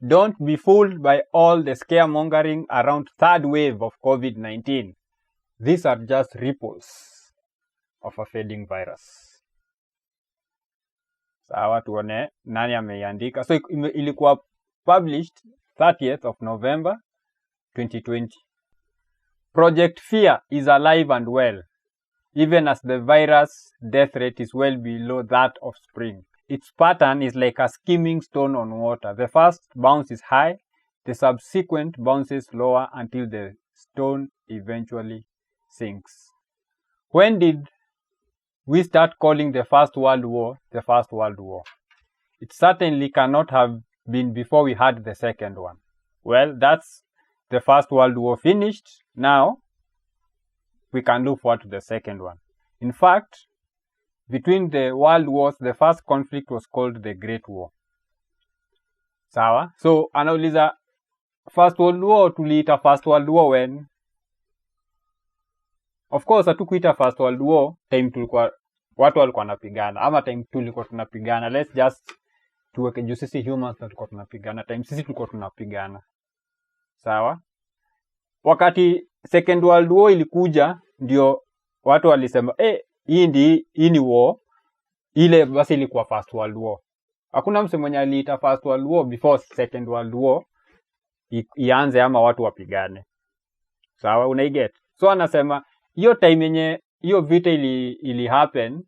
Don't be fooled by all the scaremongering around third wave of COVID-19. These are just ripples of a fading virus. Sawa, tuone nani ameiandika. So ilikuwa published 30th of November 2020. Project Fear is alive and well, even as the virus death rate is well below that of spring. Its pattern is like a skimming stone on water. The first bounce is high, the subsequent bounces lower until the stone eventually sinks. When did we start calling the First World War the First World War? It certainly cannot have been before we had the second one. Well, that's the First World War finished. Now, we can look forward to the second one. In fact, between the world wars, the first conflict was called the Great War. Sawa? So, anauliza, First World War, tuliita First World War when? Of course, hatukuita First World War time tulikuwa watu walikuwa wanapigana, ama time tulikuwa tunapigana. Let's just tuweke juu sisi humans tulikuwa tunapigana, time sisi tulikuwa tunapigana. Sawa? Wakati Second World War ilikuja, ndio watu walisema, hii ni war, ile basi ilikuwa First World War. Hakuna mse mwenye aliita First World War before Second World War ianze ama watu wapigane. Sawa, unaiget? So anasema, hiyo time yenye hiyo vita ili happen,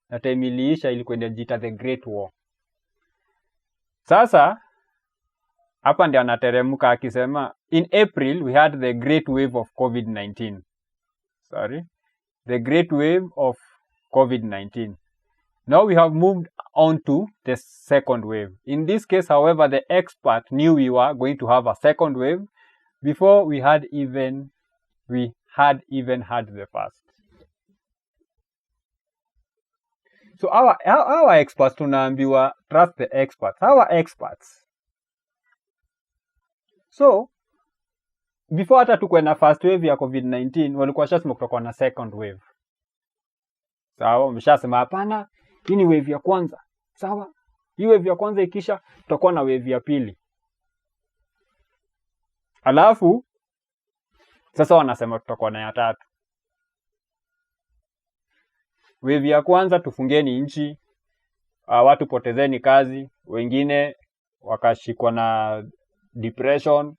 na time iliisha ilikuwa inajiita the Great War. Sasa, hapa ndio anateremka akisema, in April we had the great wave of COVID-19. The great wave of COVID-19. Now we have moved on to the second wave. In this case, however, the expert knew we were going to have a second wave before we had even had the first. So our experts tunaambiwa trust the experts. Our experts. So, before hata tukwe na first wave ya COVID-19, walikuwa shasema kutakuwa na second wave. Sawa, wameshasema hapana, hii ni wave ya kwanza. Sawa, hii wave ya kwanza ikisha, tutakuwa na wave ya pili. Alafu, sasa wanasema tutakuwa na ya tatu. Wave ya kwanza tufungeni nchi, watu potezeni kazi, wengine wakashikwa na depression,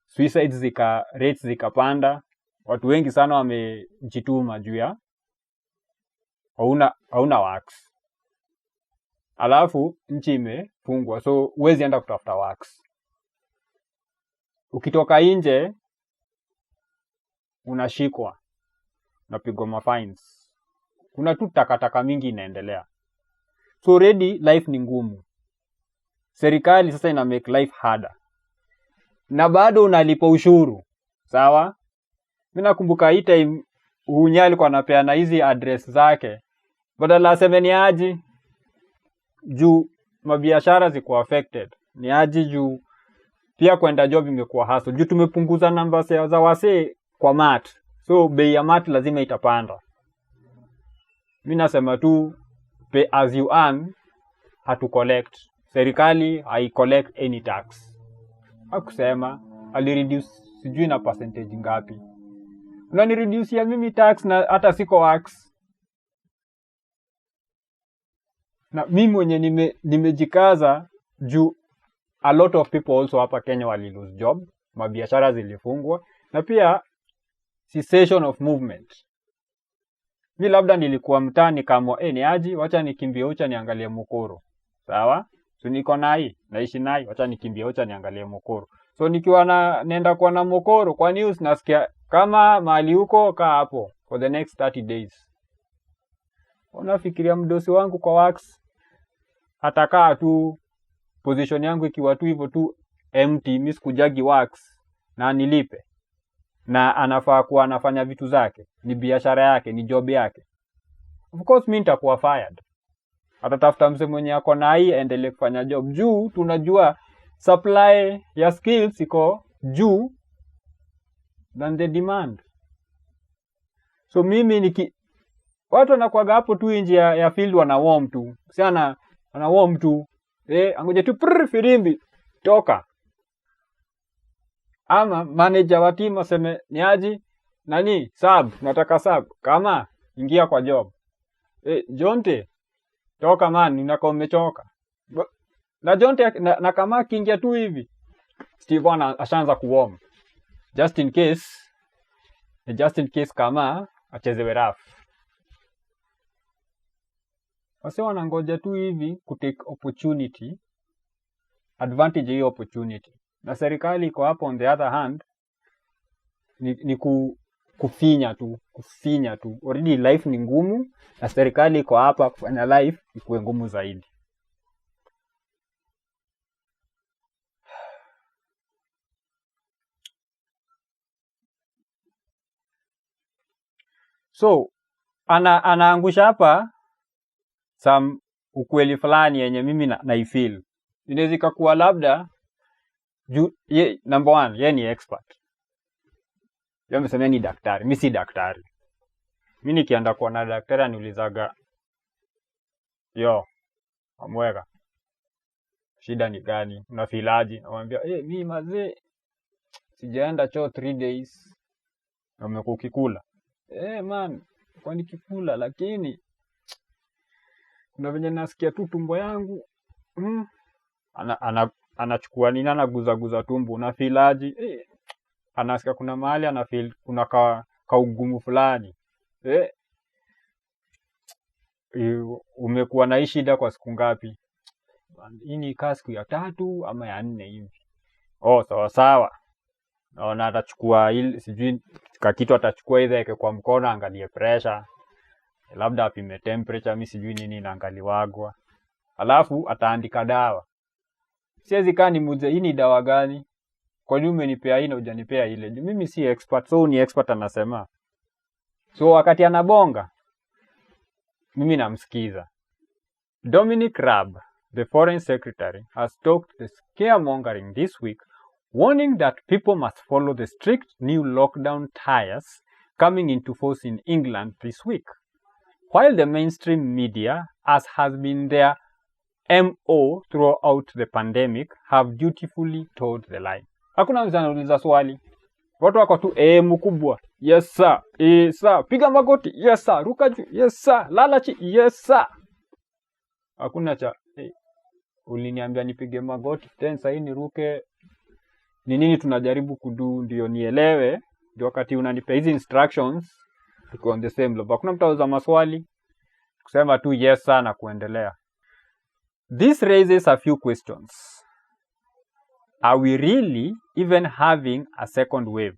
suicides rates zikapanda, watu wengi sana wamejituma juu ya hauna works. Alafu nchi imefungwa, so huwezi enda kutafuta works. Ukitoka nje unashikwa, unapigwa mafines. Kuna tu takataka mingi inaendelea. So already life ni ngumu. Serikali sasa ina make life harder. Na bado unalipa ushuru. Sawa? Mimi nakumbuka hii time Uhunya alikuwa anapeana hizi address zake. Badala aseme ni aje juu mabiashara ziko affected. Ni aje juu pia kwenda job imekuwa hustle. Juu tumepunguza namba za wasee kwa mat. So bei ya mat lazima itapanda. Mimi nasema tu pay as you earn, hatu collect. Serikali hai collect any tax. Hakusema ali reduce sijui na percentage ngapi. Unani reduce ya mimi tax na hata siko works. Na mimi mwenye nimejikaza juu a lot of people also hapa Kenya wali lose job, mabiashara zilifungwa, na pia cessation of movement. Mimi labda nilikuwa mtaani kama ni aje, wacha nikimbie ucha niangalie Mokoro. Sawa? So niko naishi naye, wacha nikimbie ucha niangalie Mokoro. So nikiwa naenda kwa na Mokoro kwa news nasikia kama mahali huko kaa hapo for the next 30 days. Unafikiria mdosi wangu kwa works atakaa tu position yangu ikiwa tu hivyo tu empty, mimi sikujagi works na nilipe. Na anafaa kuwa anafanya vitu zake, ni biashara yake, ni job yake. Of course mimi nitakuwa fired. Atatafuta mse mwenye ako na hii endelee kufanya job. Juu tunajua supply ya skills iko juu than the demand. So mimi watu wanakuaga hapo tu nje ya field wana warm tu. Sana ana warm tu. Angoje tu firimbi toka. Ama manager wa team aseme niaji nani sub, nataka sub, kama ingia kwa job. Jonte toka man, ninako umechoka. Na Jonte na kama kiingia tu hivi, Steve ashaanza kuwarm. Just in case kama achezewe rough. Wase wanangoja tu hivi kutake opportunity, advantage hiyo opportunity. Na serikali iko hapo on the other hand ni kufinya tu. Already life ni ngumu na serikali iko hapa kufanya life ikuwe ngumu zaidi. So anaangusha hapa some ukweli fulani yenye mimi naifeel. Inaweza kuwa labda number one, yeye ni expert. Yeye amesema ni daktari, mimi si daktari. Mimi nikienda kuona daktari aniulizaga, "Yo, amweka. Shida ni gani? Unafilaje?" Namwambia, mimi mazee sijaenda choo 3 days. Na umekuwa ukikula. Man, kwani kikula lakini kuna venye nasikia tu tumbo yangu. Anachukua nini, anaguza tumbo, unafilaje? Anasikia kuna mahali anafeel kuna kaugumu fulani. Umekuwa na hii shida kwa siku ngapi? Hii ni siku ya 3 ama ya 4 hivi. Sawa. Naona atachukua ile sijui kitu atachukua ile yake kwa mkono, angalie pressure. Labda apime temperature, mimi sijui nini naangaliwagwa. Alafu ataandika dawa. Siwezi kaa nimuulize hii ni dawa gani? Kwa nini umenipea hii na hujanipea ile? Mimi si expert, so ni expert anasema. So wakati anabonga, mimi namsikiza. Dominic Raab, the Foreign Secretary, has talked the scaremongering this week, warning that people must follow the strict new lockdown tiers coming into force in England this week. While the mainstream media, as has been their MO throughout the pandemic, have dutifully toed the line. Hakuna mtu anauliza swali. Watu wako tu mkubwa. Yes sir. Sir. Piga magoti. Yes sir. Ruka juu. Yes sir. Lala chini. Yes sir. Hakuna cha uliniambia nipige magoti, then sasa hii niruke. Ni nini tunajaribu kudu ndio nielewe, ndio wakati unanipea hizi instructions tuko on the same level. Hakuna mtu auza maswali. Kusema tu yes sir na kuendelea. This raises a few questions. Are we really even having a second wave?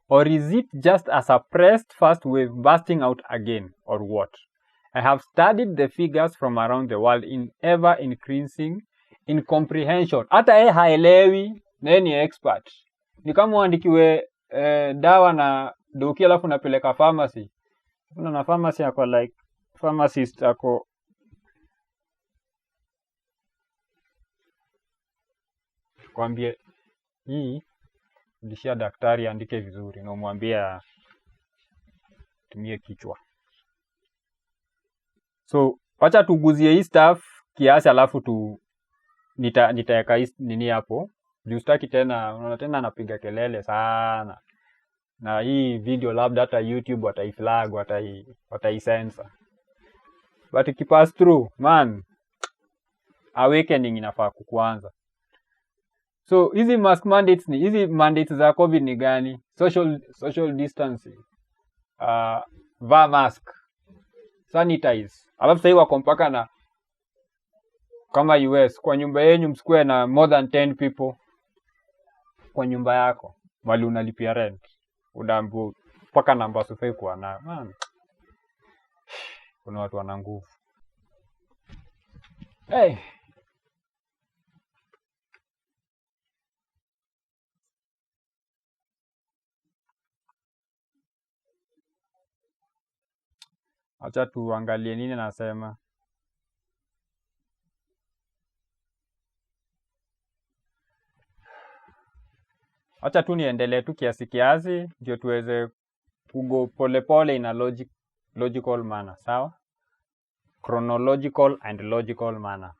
Or is it just a suppressed first wave bursting out again, or what? I have studied the figures from around the world in ever increasing incomprehension. Hata haelewi, na ni expert. Ni kama uandikiwe dawa na doki alafu unapeleka pharmacy. Kuna na pharmacy yako like pharmacist yako kwambie hii ndishia daktari andike vizuri na umwambie tumie kichwa. So wacha tuguzie hii stuff kiasi alafu nitaweka nini hapo. Justaki tena, unaona tena anapiga kelele sana. Na hii video labda hata YouTube wataiflag, wataicensor. But ikipass through, man, awakening inafaa kuanza. So hizi mask mandates ni hizi mandates za COVID ni gani? Social distancing. Vaa mask. Sanitize. Alafu sasa wako mpaka na kama US kwa nyumba yenu msikue na more than 10 people kwa nyumba yako. Wali unalipia rent. Udambu mpaka namba sufai kuwa nayo. Man. Kuna watu wana nguvu. Acha tuangalie nini nasema. Acha tu niendelee tu kiasi ndio tuweze kugo pole in a logical manner, sawa? Chronological and logical manner.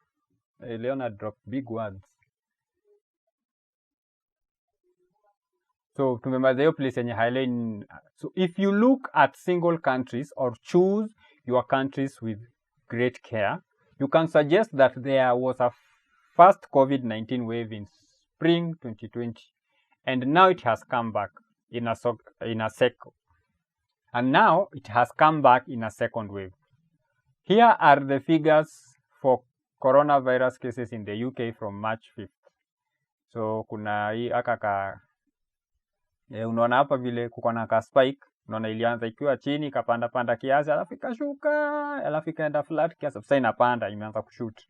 Leo na drop big words. So tumemaliza hiyo place yenye highline. So if you look at single countries or choose your countries with great care, you can suggest that there was a first COVID-19 wave in spring 2020, and now it has come back in a cycle. And now it has come back in a second wave. Here are the figures for coronavirus cases in the UK from March 5th. So kuna hii aka unaona hapa vile kuko na ka spike, unaona ilianza ikiwa chini ikapanda kiasi alafu ikashuka alafu ikaenda flat kiasi sasa inapanda imeanza kushoot.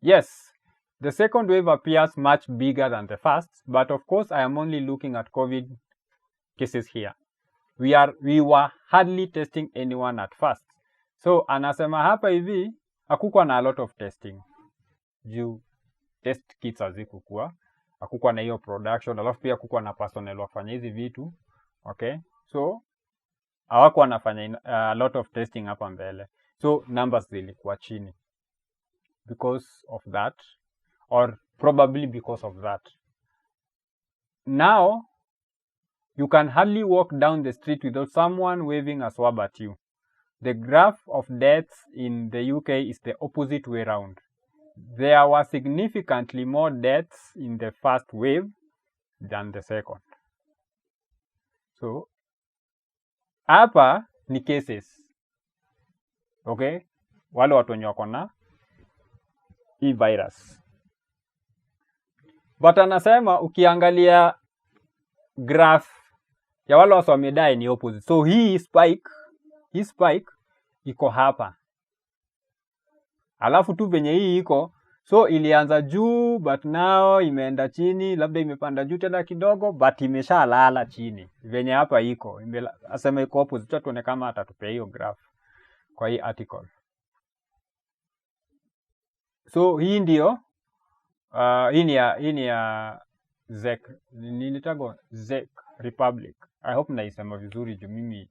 Yes, the second wave appears much bigger than the first, but of course I am only looking at COVID cases here. We were hardly testing anyone at first. So anasema hapa hivi hakukuwa na a lot of testing. Juu test kits hazikuwa, hakukuwa na hiyo production, alafu pia hakukuwa na personnel wafanya hizi vitu. Okay? So hawakuwa wanafanya a lot of testing hapa mbele. So numbers zilikuwa chini. Because of that, or probably because of that. Now you can hardly walk down the street without someone waving a swab at you. The graph of deaths in the UK is the opposite way around. There were significantly more deaths in the first wave than the second. So, hapa ni cases. Okay? Wale watu wenye wako na hii virus. But anasema ukiangalia graph ya wale watu wamedai ni opposite. So hii spike iko hapa. Alafu tu venye hii iko, so ilianza juu but now imeenda chini, labda imepanda juu tena kidogo but imeshalala chini. Venye hapa iko, asema iko opposite, tuone kama atatupea hiyo graph kwa hii article. So hii ndio hii ni ya Czech Republic. I hope naisema vizuri juu mimi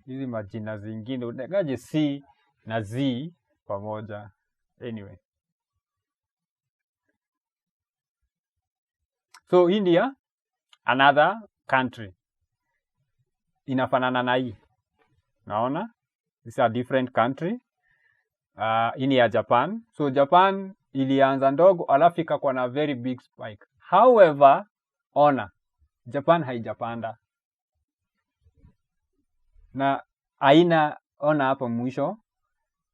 hizi majina zingine unagaje C na Z pamoja. Anyway. So India, another country. Inafanana na hii. Naona? This is a different country. Hii ni ya Japan. So Japan ilianza ndogo alafu ikakuwa na very big spike. However, Japan haijapanda. Na aina ona hapa mwisho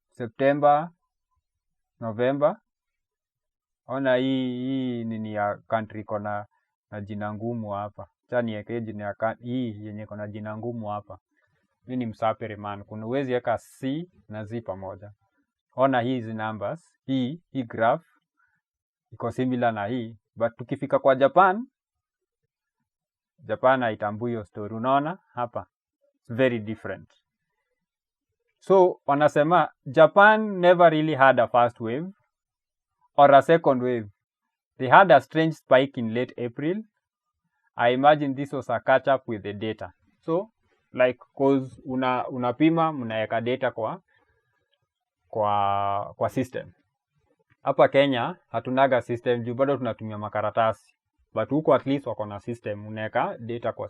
September, November. Ona hii nini ya country kona na jina ngumu hapa. Acha niweke jina ya hii yenye kona jina ngumu hapa. Mimi ni msapere man. Kuna uwezi weka C na Z pamoja. Ona hizi numbers, hii graph iko similar na hii, but tukifika kwa Japan haitambui hiyo story. Unaona hapa? It's very different. So wanasema Japan never really had a first wave or a second wave. They had a strange spike in late April. I imagine this was a catch up with the data. So like cause unapima mnaweka data kwa system. Hapa Kenya hatunaga system juu bado tunatumia makaratasi. But huko at least wako na system, unaweka data kwa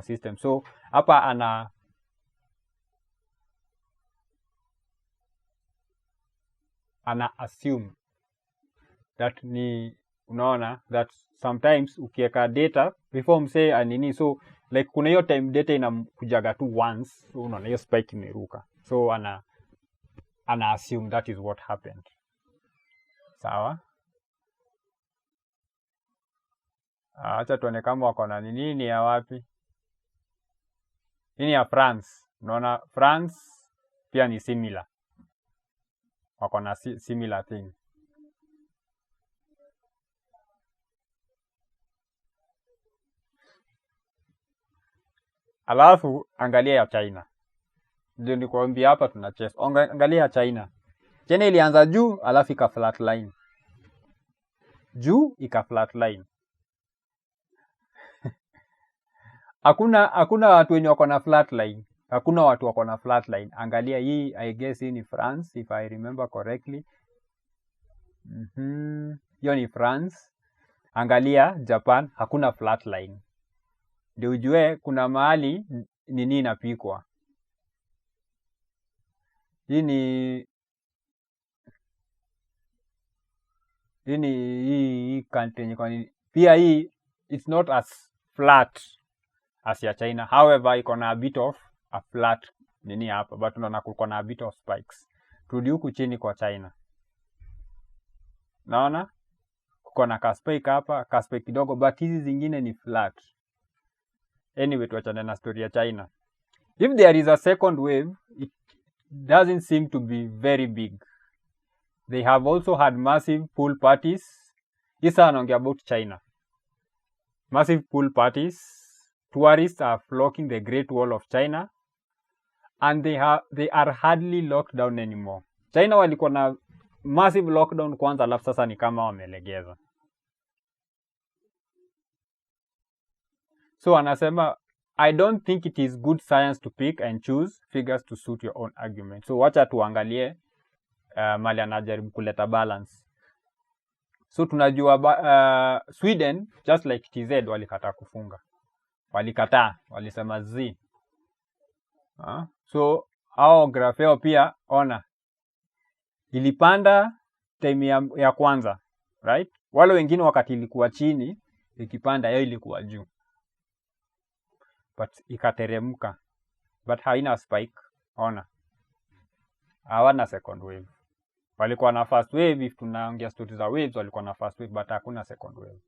system. So hapa ana assume that ni unaona that sometimes ukiweka data before msee anini, so like kuna hiyo time data inakujaga tu once, so unaona hiyo spike imeruka. So ana assume that is what happened. Sawa? Acha tuone kama wako na nini ya wapi. Hii ya France. Unaona France pia ni similar. Wako na similar thing. Alafu angalia ya China. Ndio nikwambia hapa tuna chest. Angalia ya China. China ilianza juu alafu ika flatline. Juu ika flatline. Hakuna watu wenye wako na flatline. Hakuna watu wako na flatline. Angalia hii, I guess hii ni France if I remember correctly. Hiyo ni France. Angalia Japan, hakuna flatline. ndio ujue kuna mahali nini inapikwa. Hii country pia hii it's not as flat as ya China. However, iko na a bit of a flat nini hapa, but unaona kuko na a bit of spikes. Turudi huku chini kwa China. Naona kuko na ka spike hapa, ka spike kidogo, but hizi zingine ni flat. Anyway, tuachane na story ya China. If there is a second wave, it doesn't seem to be very big. They have also had massive pool parties. Isa anaongea about China. Massive pool parties. Tourists are flocking the Great Wall of China. And they are hardly locked down anymore. China walikuwa na massive lockdown kwanza, alafu sasa ni kama wamelegeza. So anasema, I don't think it is good science to pick and choose figures to suit your own argument. So wacha tuangalie mali anajaribu kuleta balance. So tunajua Sweden, just like TZ, walikataa kufunga. Walisema Z. So hao graph yao pia ona ilipanda time ya kwanza, right? Wale wengine wakati ilikuwa chini ikipanda, yao ilikuwa juu, but ikateremka, but haina spike. Ona hawana second wave. Walikuwa na first wave. If tunaongea stories za waves, walikuwa na first wave, but hakuna second wave.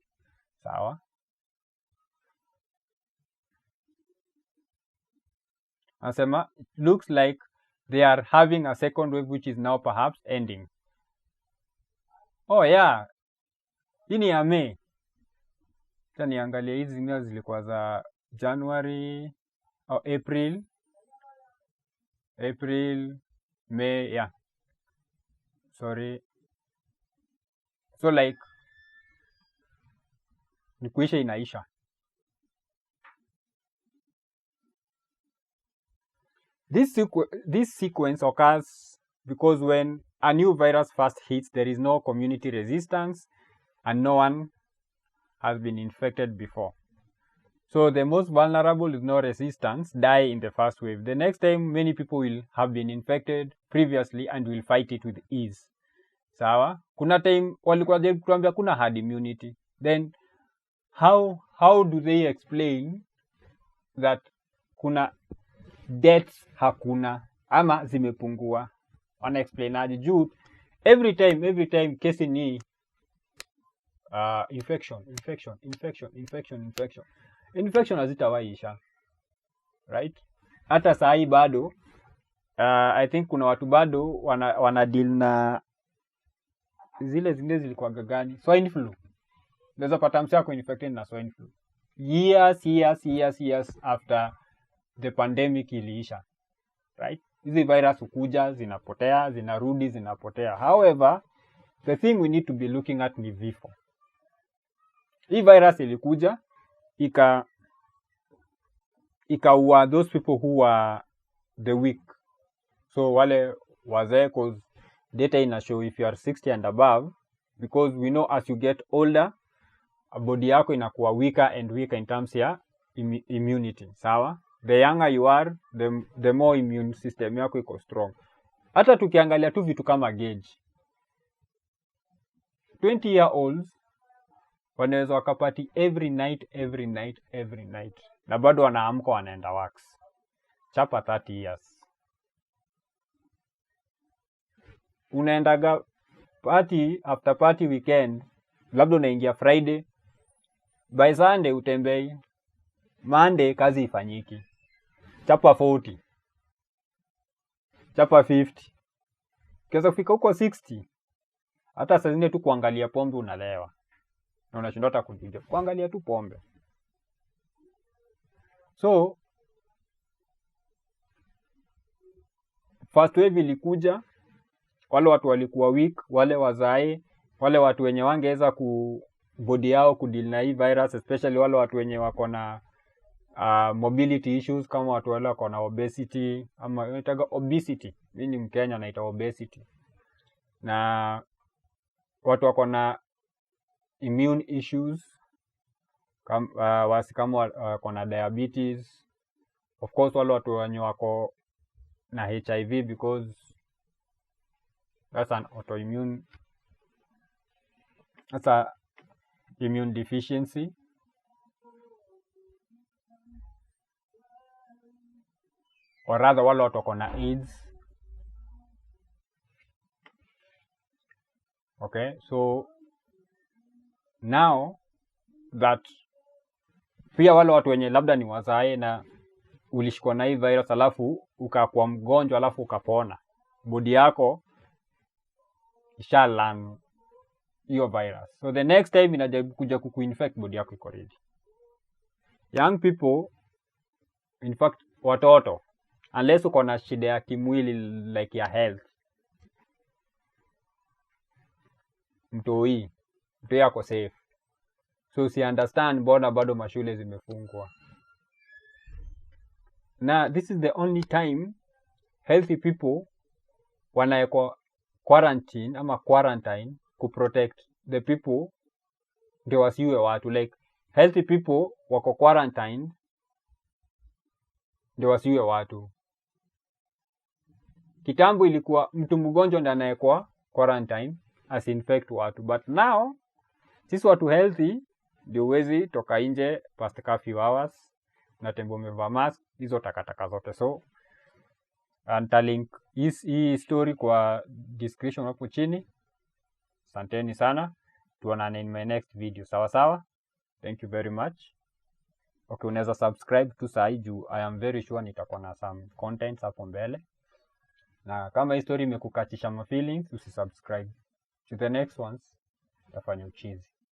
Sawa. Anasema it looks like they are having a second wave which is now perhaps ending. Oh yeah, hii ni ya May. Acha niangalie hizi zingine zilikuwa za January au April, May, yeah. Sorry. So like ni kuisha inaisha. This sequence occurs because when a new virus first hits, there is no community resistance and no one has been infected before. So the most vulnerable with no resistance die in the first wave. The next time, many people will have been infected previously and will fight it with ease. Sawa? Kuna time walikuwa kutuambia kuna herd immunity. Then how do they explain that kuna deaths hakuna ama zimepungua? Wana explain aje? Juu every time kesi ni infection hazitawaisha, right? Hata saa hii bado I think kuna watu bado wana deal na zile zingine zilikuwa gani, swine flu. Unaweza pata msako yako infected na swine flu years after the pandemic iliisha, right? Hizi virus ukuja, zinapotea, zinarudi, zinapotea. However, the thing we need to be looking at ni vifo. Hii virus ilikuja ikaua those people who are the weak. So wale wazee, cause data ina show if you are 60 and above, because we know as you get older, body yako inakuwa weaker and weaker in terms ya immunity. Sawa? The younger you are, the more immune system yako iko strong. Hata tukiangalia tu vitu kama gauge, 20-year-olds wanaweza wakapati every night na bado wanaamka wanaenda wax. Chapa 30 years. Unaendaga party after party weekend, labda unaingia Friday, by Sunday utembei, Monday kazi ifanyiki. Chapa 40, chapa 50, kiweza kufika huko 60, hata saa zingine tu kuangalia pombe unalewa na unashindwa hata kujibu kuangalia tu pombe. So first wave ilikuja, wale watu walikuwa weak, wale wazae, wale watu wenye wangeweza body yao kudeal na hii virus, especially wale watu wenye wako na mobility issues, kama watu wale wako na obesity, ama inaitwa obesity. Mimi ni Mkenya naita obesity. Na watu wako na immune issues, wasi kama wako na diabetes, of course wale watu wenye wako na HIV because that's an autoimmune, that's a immune deficiency. Or rather wale watu wako na AIDS. Okay, so now that pia wale watu wenye labda ni wazae na ulishikwa na hii virus alafu ukakuwa mgonjwa alafu ukapona, body yako ishalan hiyo virus, so the next time inajaribu kuja kukuinfect, body yako iko ready. Young people, in fact watoto, unless uko na shida ya kimwili like ya health, mtoi yako safe. So si understand mbona bado mashule zimefungwa. Na this is the only time healthy people wanaekwa quarantine ama quarantine kuprotect the people ndio wasiwe watu. Like healthy people wako quarantine ndio wasiwe watu. Kitambo ilikuwa mtu mgonjwa ndiye anaekwa quarantine asinfect watu, but now sisi watu healthy ndio uwezi toka nje past curfew hours, na tembo umevaa mask, hizo takataka zote. So nitalink hii story kwa description hapo chini. Asanteni sana, tuonane in my next video. Sawa sawa, thank you very much. Okay, unaweza subscribe tu saa hii juu I am very sure nitakuwa na some contents hapo mbele, na kama hii story imekukatisha ma feelings usisubscribe. To the next ones, tafanya uchizi.